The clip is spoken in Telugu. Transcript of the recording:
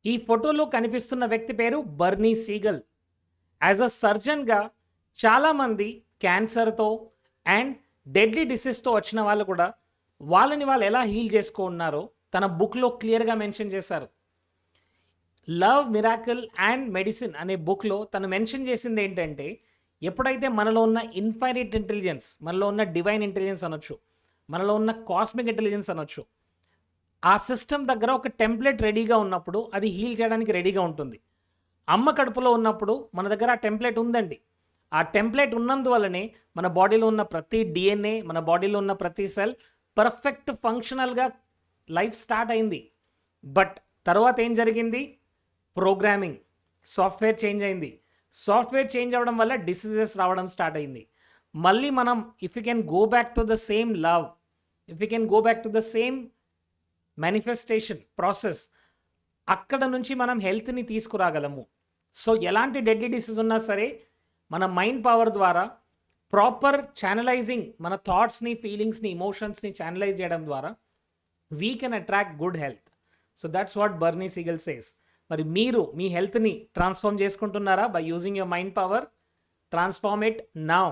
ఈ ఫోటోలో కనిపిస్తున్న వ్యక్తి పేరు బర్నీ సీగల్. యాజ్ అ సర్జన్‌గా చాలామంది క్యాన్సర్‌తో అండ్ డెడ్లీ డిసీజ్‌తో వచ్చిన వాళ్ళు కూడా వాళ్ళని వాళ్ళు ఎలా హీల్ చేసుకున్నారో తన బుక్‌లో క్లియర్‌గా మెన్షన్ చేశారు. 'లవ్, మిరాకిల్ అండ్ మెడిసిన్' అనే బుక్‌లో తను మెన్షన్ చేసింది ఏంటంటే, ఎప్పుడైతే మనలో ఉన్న ఇన్ఫైనైట్ ఇంటెలిజెన్స్, మనలో ఉన్న డివైన్ ఇంటెలిజెన్స్ అనొచ్చు, మనలో ఉన్న కాస్మిక్ ఇంటెలిజెన్స్ అనొచ్చు, ఆ సిస్టమ్ దగ్గర ఒక టెంప్లేట్ రెడీగా ఉన్నప్పుడు అది హీల్ చేయడానికి రెడీగా ఉంటుంది. అమ్మ కడుపులో ఉన్నప్పుడు మన దగ్గర ఆ టెంప్లేట్ ఉందండి. ఆ టెంప్లేట్ ఉన్నందువల్లనే మన బాడీలో ఉన్న ప్రతి డీఎన్ఏ, మన బాడీలో ఉన్న ప్రతి సెల్ పర్ఫెక్ట్ ఫంక్షనల్‌గా లైఫ్ స్టార్ట్ అయింది. బట్ తర్వాత ఏం జరిగింది? ప్రోగ్రామింగ్, సాఫ్ట్‌వేర్ చేంజ్ అయింది. సాఫ్ట్‌వేర్ చేంజ్ అవ్వడం వల్ల డిసీజెస్ రావడం స్టార్ట్ అయింది. మళ్ళీ మనం if you can go back to the same love, if you can go back to the same manifestation process, అక్కడ నుంచి మనం హెల్త్‌ని తీసుకురాగలము. సో, ఎలాంటి డెడ్లీ డిసీజ్ ఉన్నా సరే, మన మైండ్ పవర్ ద్వారా ప్రాపర్ ఛానలైజింగ్ మన థాట్స్‌ని, ఫీలింగ్స్‌ని, ఎమోషన్స్‌ని ఛానలైజ్ చేయడం ద్వారా we can attract good health. So, that's what Bernie Siegel says. మరి మీరు మీ హెల్త్‌ని ట్రాన్స్‌ఫార్మ్ చేసుకుంటున్నారా by using your mind power? Transform it now.